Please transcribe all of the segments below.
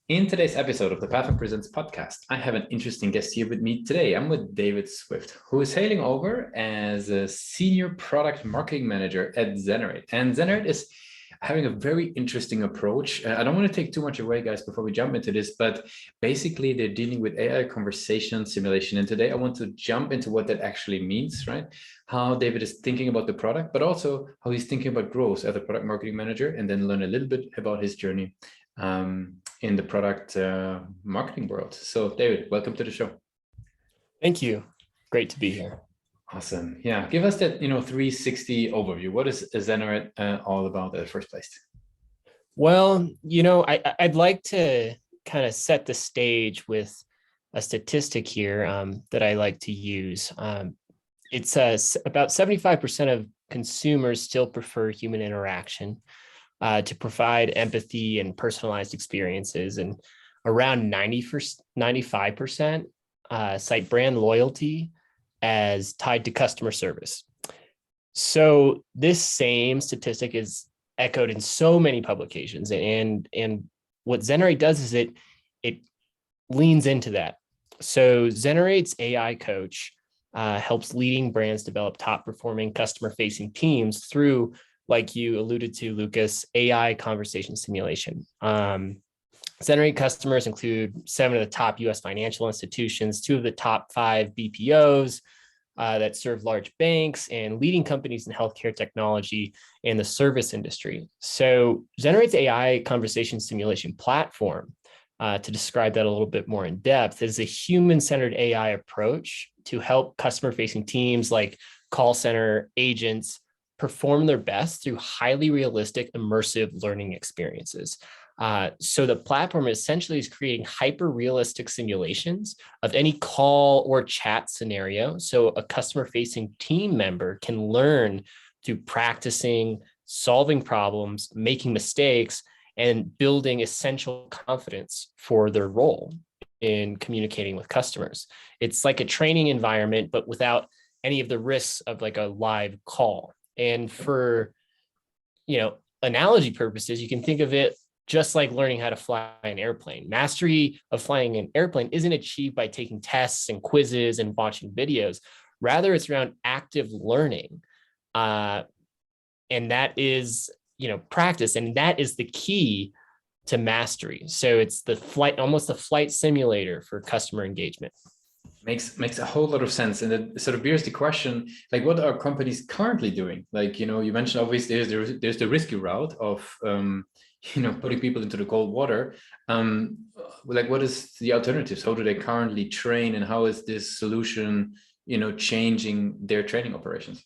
In today's episode of the Pathway Presents podcast, I have an interesting guest here with me today. I'm with David Swift, who is hailing over as a senior product marketing manager at Zenarate. And Zenarate is having a very interesting approach. I don't want to take too much away, guys, before we jump into this, but basically they're dealing with AI conversation simulation. And today I want to jump into what that actually means, right? How David is thinking about the product, but also how he's thinking about growth as a product marketing manager, and then learn a little bit about his journey in the product marketing world. So David, welcome to the show. Thank you. Great to be here. Awesome. Yeah. Give us that, 360 overview. What is Zenerate all about at first place? Well, I'd like to kind of set the stage with a statistic here that I like to use. It's about 75% of consumers still prefer human interaction to provide empathy and personalized experiences. And around 95% cite brand loyalty as tied to customer service. So this same statistic is echoed in so many publications. And what Zenarate does is it leans into that. So Zenarate's AI coach helps leading brands develop top performing customer facing teams through, like you alluded to, Lucas, AI conversation simulation. Zenarate customers include 7 of the top US financial institutions, 2 of the top 5 BPOs that serve large banks, and leading companies in healthcare technology and the service industry. So Zenarate's AI conversation simulation platform, to describe that a little bit more in depth, is a human-centered AI approach to help customer-facing teams like call center agents perform their best through highly realistic, immersive learning experiences. So the platform essentially is creating hyper-realistic simulations of any call or chat scenario. So a customer-facing team member can learn through practicing, solving problems, making mistakes, and building essential confidence for their role in communicating with customers. It's like a training environment, but without any of the risks of like a live call. And for, analogy purposes, you can think of it just like learning how to fly an airplane. Mastery of flying an airplane isn't achieved by taking tests and quizzes and watching videos. Rather, it's around active learning. And that is, practice. And that is the key to mastery. So it's almost the flight simulator for customer engagement. Makes a whole lot of sense. And it sort of bears the question, like, what are companies currently doing? Like, you mentioned obviously there's the risky route of putting people into the cold water. Like, what is the alternatives? How do they currently train, and how is this solution, changing their training operations?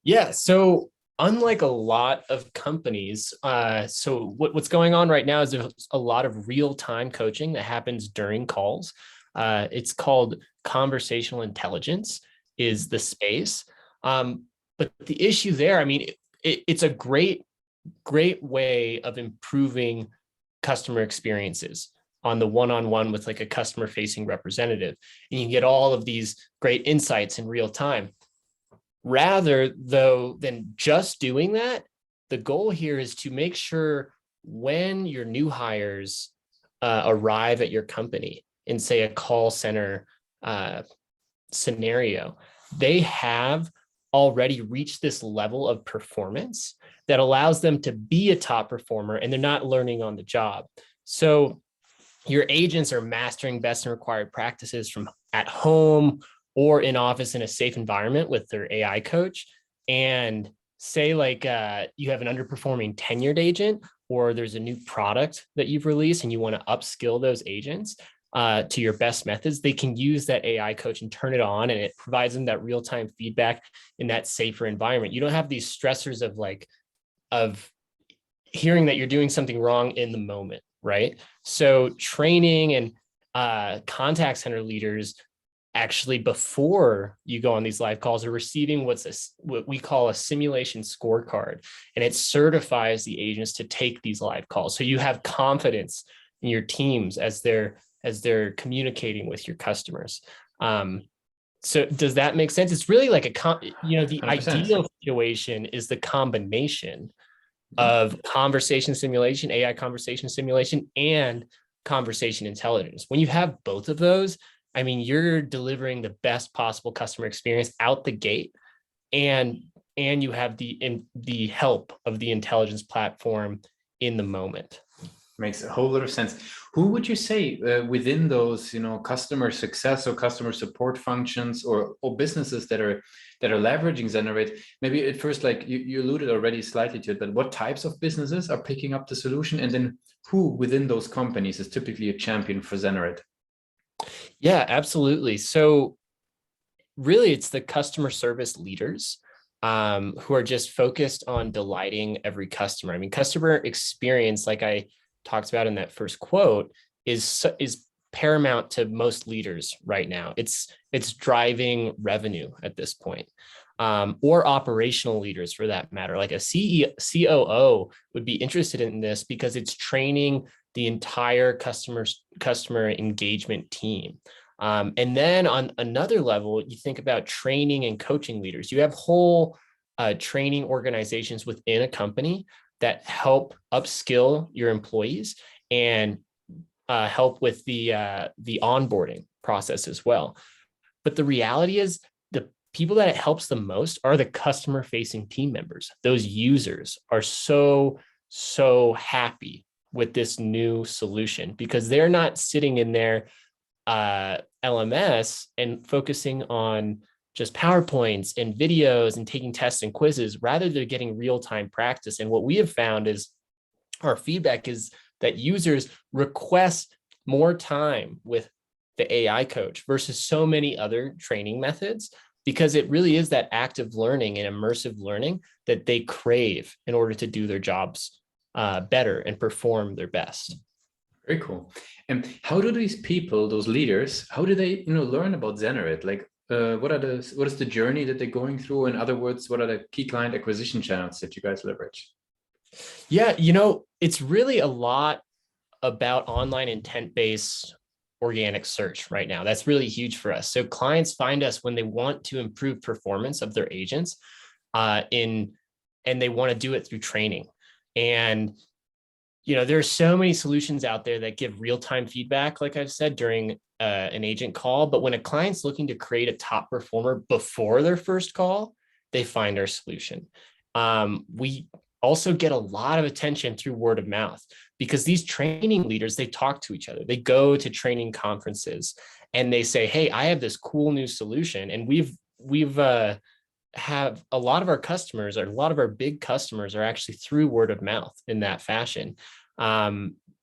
Yeah. So unlike a lot of companies, so what's going on right now is there's a lot of real-time coaching that happens during calls. It's called conversational intelligence is the space. But the issue there, it's a great way of improving customer experiences on the one-on-one with like a customer facing representative. And you can get all of these great insights in real time. Rather, though, than just doing that, the goal here is to make sure when your new hires arrive at your company in, say, a call center scenario, they have already reached this level of performance that allows them to be a top performer, and they're not learning on the job. So your agents are mastering best and required practices from at home or in office in a safe environment with their AI coach. And say like you have an underperforming tenured agent, or there's a new product that you've released and you want to upskill those agents to your best methods, they can use that AI coach and turn it on, and it provides them that real-time feedback in that safer environment. You don't have these stressors of hearing that you're doing something wrong in the moment, right? So training and contact center leaders, actually, before you go on these live calls, are receiving what we call a simulation scorecard, and it certifies the agents to take these live calls. So you have confidence in your teams as they're communicating with your customers. So does that make sense? It's really like the 100%. Ideal situation is the combination of conversation simulation, AI conversation simulation, and conversation intelligence. When you have both of those, I mean, you're delivering the best possible customer experience out the gate, and you have the help of the intelligence platform in the moment. Makes a whole lot of sense. Who would you say within those, customer success or customer support functions or businesses that are leveraging Zenerate? Maybe at first, like you alluded already slightly to it, but what types of businesses are picking up the solution, and then who within those companies is typically a champion for Zenerate? Yeah, absolutely. So really, it's the customer service leaders who are just focused on delighting every customer. I mean, customer experience, like I talked about in that first quote, is paramount to most leaders right now. It's driving revenue at this point, or operational leaders for that matter. Like a COO would be interested in this because it's training the entire customer engagement team. And then on another level, you think about training and coaching leaders. You have whole training organizations within a company that help upskill your employees and help with the onboarding process as well. But the reality is the people that it helps the most are the customer facing team members. Those users are so happy with this new solution because they're not sitting in their LMS and focusing on just PowerPoints and videos and taking tests and quizzes. Rather, they're getting real-time practice. And what we have found is our feedback is that users request more time with the AI coach versus so many other training methods, because it really is that active learning and immersive learning that they crave in order to do their jobs better and perform their best. Very cool. And how do these people, those leaders, how do they, learn about Zenerate? Like, what is the journey that they're going through? In other words, what are the key client acquisition channels that you guys leverage? Yeah, it's really a lot about online intent-based organic search right now. That's really huge for us. So clients find us when they want to improve performance of their agents and they want to do it through training. And there are so many solutions out there that give real-time feedback, like I've said, during an agent call. But when a client's looking to create a top performer before their first call, they find our solution. We also get a lot of attention through word of mouth because these training leaders, they talk to each other. They go to training conferences and they say, hey, I have this cool new solution. And we've have a lot of our customers, or a lot of our big customers, are actually through word of mouth in that fashion.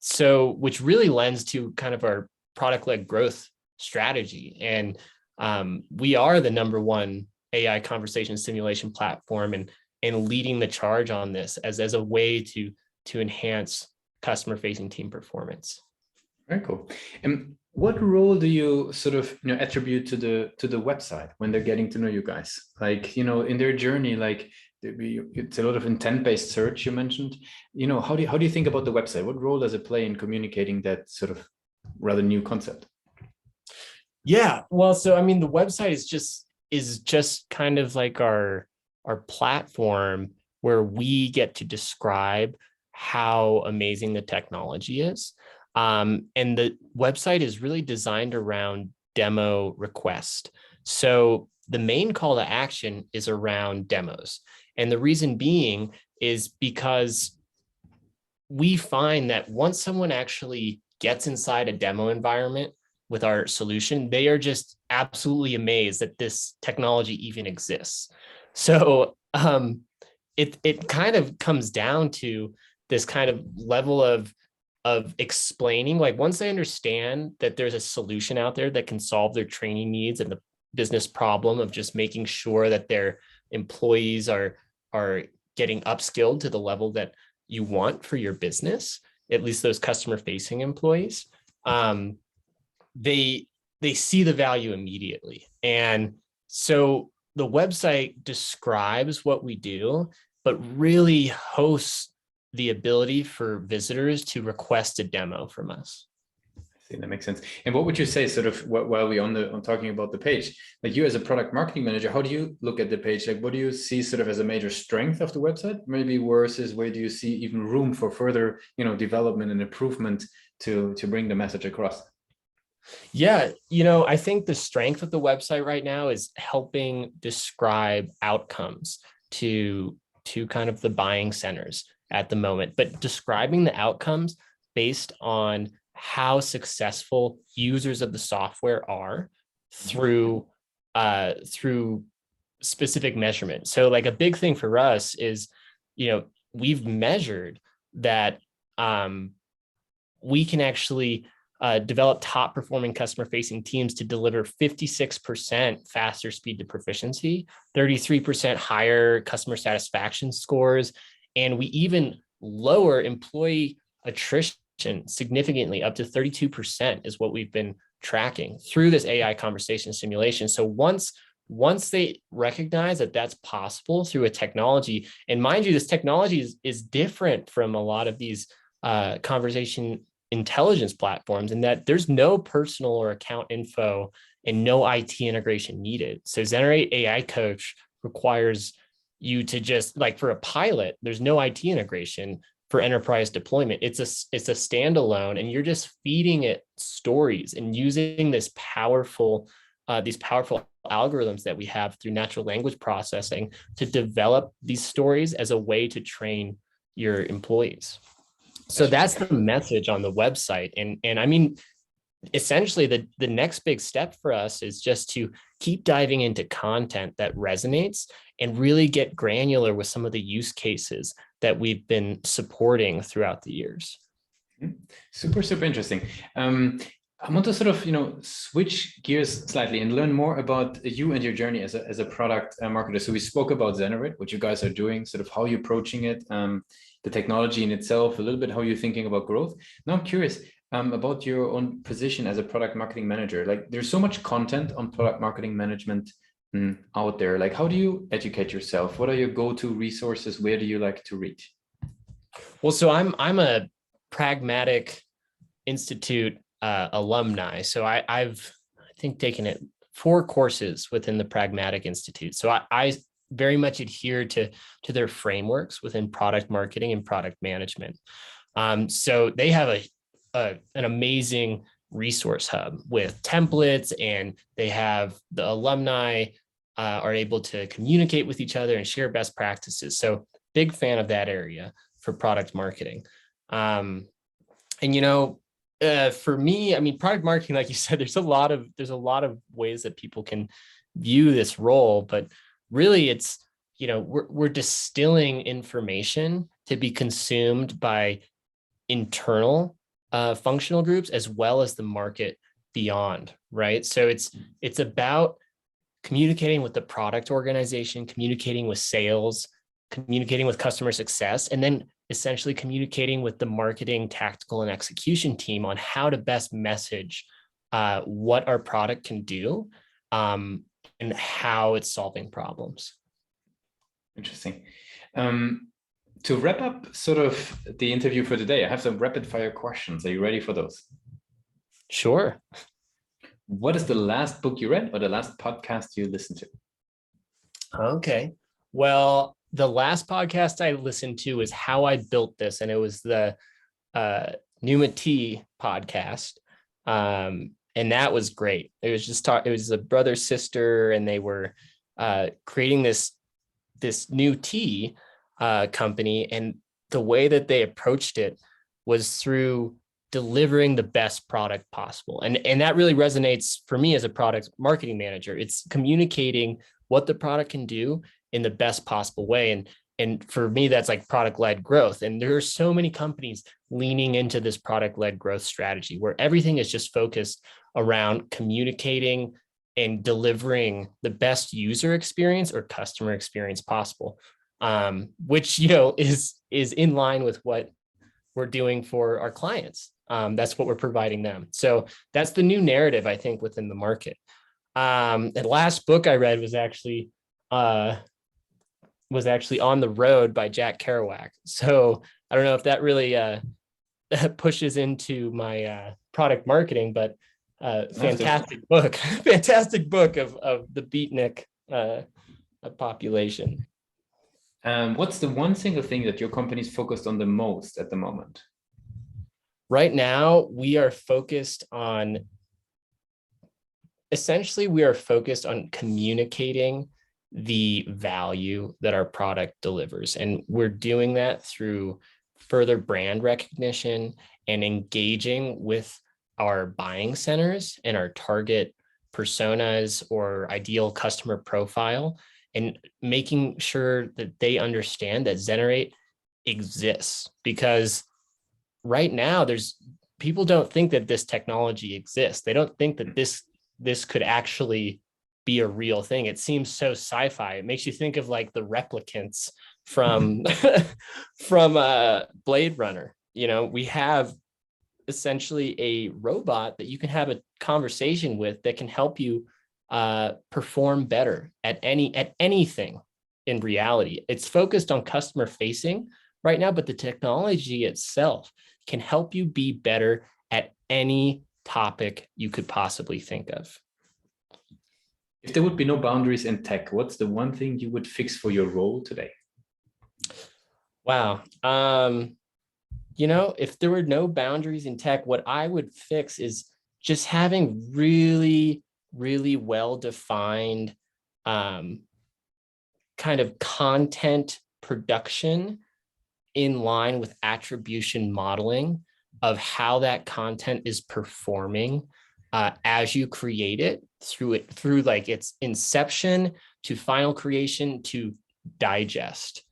So which really lends to kind of our product-led growth strategy. And we are the #1 AI conversation simulation platform and leading the charge on this as a way to enhance customer-facing team performance. Very cool. And what role do you sort of attribute to the website when they're getting to know you guys? Like, in their journey, like it's a lot of intent-based search you mentioned. How do you think about the website? What role does it play in communicating that sort of rather new concept? Yeah, well, so I mean, the website is just kind of like our platform where we get to describe how amazing the technology is. And the website is really designed around demo request. So the main call to action is around demos. And the reason being is because we find that once someone actually gets inside a demo environment with our solution, they are just absolutely amazed that this technology even exists. So it kind of comes down to this kind of level of explaining, like once they understand that there's a solution out there that can solve their training needs and the business problem of just making sure that their employees are getting upskilled to the level that you want for your business, at least those customer facing employees, they see the value immediately. And so the website describes what we do, but really hosts the ability for visitors to request a demo from us. See, that makes sense. And what would you say, sort of, while we on talking about the page, like you as a product marketing manager, how do you look at the page? Like, what do you see sort of as a major strength of the website, maybe versus where do you see even room for further, development and improvement to bring the message across? Yeah, I think the strength of the website right now is helping describe outcomes to kind of the buying centers at the moment, but describing the outcomes based on how successful users of the software are through through specific measurement. So like a big thing for us is, we've measured that we can actually develop top performing customer facing teams to deliver 56% faster speed to proficiency, 33% higher customer satisfaction scores. And we even lower employee attrition significantly, up to 32% is what we've been tracking through this AI conversation simulation. So once they recognize that that's possible through a technology, and mind you, this technology is different from a lot of these conversation intelligence platforms in that there's no personal or account info and no IT integration needed. So Zenerate AI Coach requires you to just, like, for a pilot, there's no IT integration. For enterprise deployment, it's a standalone, and you're just feeding it stories and using these powerful algorithms that we have through natural language processing to develop these stories as a way to train your employees. So that's the message on the website. And I mean, essentially the next big step for us is just to keep diving into content that resonates and really get granular with some of the use cases that we've been supporting throughout the years. Super, super interesting. I want to sort of, switch gears slightly and learn more about you and your journey as a product marketer. So we spoke about Zenarate, what you guys are doing, sort of how you're approaching it, the technology in itself, a little bit how you're thinking about growth. Now I'm curious about your own position as a product marketing manager. Like, there's so much content on product marketing management out there. Like, how do you educate yourself? What are your go-to resources? Where do you like to read? Well, so I'm a Pragmatic Institute alumni. So I've taken 4 courses within the Pragmatic Institute. So I very much adhere to their frameworks within product marketing and product management. So they have an amazing resource hub with templates, and they have the alumni are able to communicate with each other and share best practices. So big fan of that area for product marketing. And for me, I mean, product marketing, like you said, there's a lot of ways that people can view this role, but really it's, we're distilling information to be consumed by internal functional groups as well as the market beyond, right? So it's about communicating with the product organization, communicating with sales, communicating with customer success, and then essentially communicating with the marketing, tactical, and execution team on how to best message what our product can do and how it's solving problems. Interesting. To wrap up sort of the interview for today, I have some rapid fire questions. Are you ready for those? Sure. What is the last book you read or the last podcast you listened to? Okay. Well, the last podcast I listened to was How I Built This, and it was the Numa T podcast. And that was great. It was just it was a brother sister, and they were creating this new tea company, and the way that they approached it was through delivering the best product possible. And that really resonates for me as a product marketing manager. It's communicating what the product can do in the best possible way. And for me, that's like product-led growth. And there are so many companies leaning into this product-led growth strategy where everything is just focused around communicating and delivering the best user experience or customer experience possible, which, is in line with what we're doing for our clients. That's what we're providing them. So that's the new narrative, I think, within the market. The last book I read was actually On the Road by Jack Kerouac. So I don't know if that really pushes into my product marketing, but fantastic book, fantastic book of the beatnik population. What's the one single thing that your company is focused on the most at the moment? Right now, we are focused on, essentially, we are focused on communicating the value that our product delivers. And we're doing that through further brand recognition and engaging with our buying centers and our target personas or ideal customer profile, and making sure that they understand that Zenerate exists. Because right now, people don't think that this technology exists. They don't think that this could actually be a real thing. It seems so sci-fi. It makes you think of like the replicants from from Blade Runner. We have essentially a robot that you can have a conversation with that can help you perform better at anything. In reality, it's focused on customer facing right now, but the technology itself can help you be better at any topic you could possibly think of. If there would be no boundaries in tech, what's the one thing you would fix for your role today? Wow. If there were no boundaries in tech, what I would fix is just having really, really well-defined kind of content production in line with attribution modeling of how that content is performing as you create it, through like its inception to final creation to digest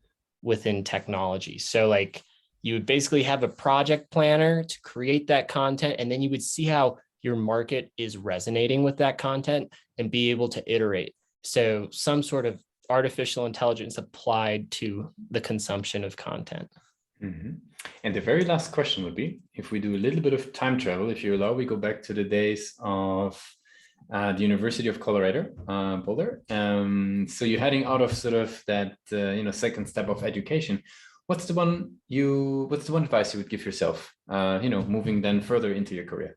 within technology. So like you would basically have a project planner to create that content, and then you would see how your market is resonating with that content and be able to iterate. So some sort of artificial intelligence applied to the consumption of content. Mm-hmm. And the very last question would be, if we do a little bit of time travel, if you allow, we go back to the days of the University of Colorado, Boulder. So you're heading out of sort of that, second step of education. What's the one advice you would give yourself, moving then further into your career?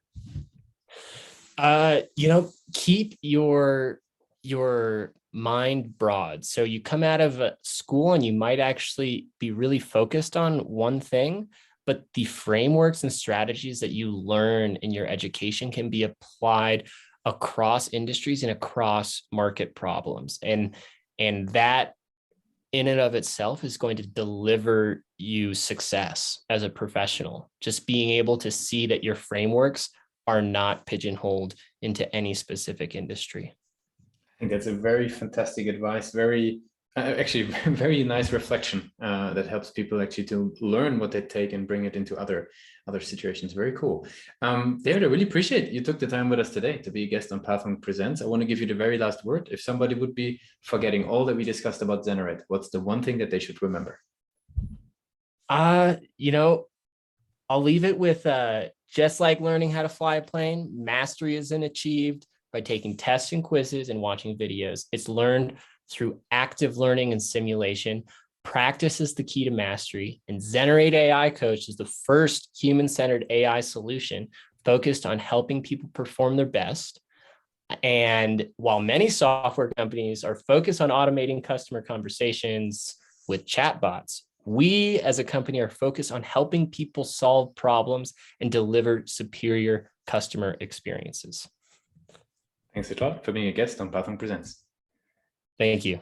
Keep your mind broad. So you come out of school and you might actually be really focused on one thing, but the frameworks and strategies that you learn in your education can be applied across industries and across market problems. And that in and of itself is going to deliver you success as a professional. Just being able to see that your frameworks are not pigeonholed into any specific industry. I think that's a very fantastic advice. Very, actually, very nice reflection that helps people actually to learn what they take and bring it into other situations. Very cool. David, I really appreciate you took the time with us today to be a guest on Pathfund Presents. I want to give you the very last word. If somebody would be forgetting all that we discussed about Zenarate, what's the one thing that they should remember? I'll leave it with just like learning how to fly a plane, mastery isn't achieved by taking tests and quizzes and watching videos. It's learned through active learning and simulation. Practice is the key to mastery. And Zenarate AI Coach is the first human-centered AI solution focused on helping people perform their best. And while many software companies are focused on automating customer conversations with chatbots, we as a company are focused on helping people solve problems and deliver superior customer experiences. Thanks a lot for being a guest on Pathfund Presents. Thank you.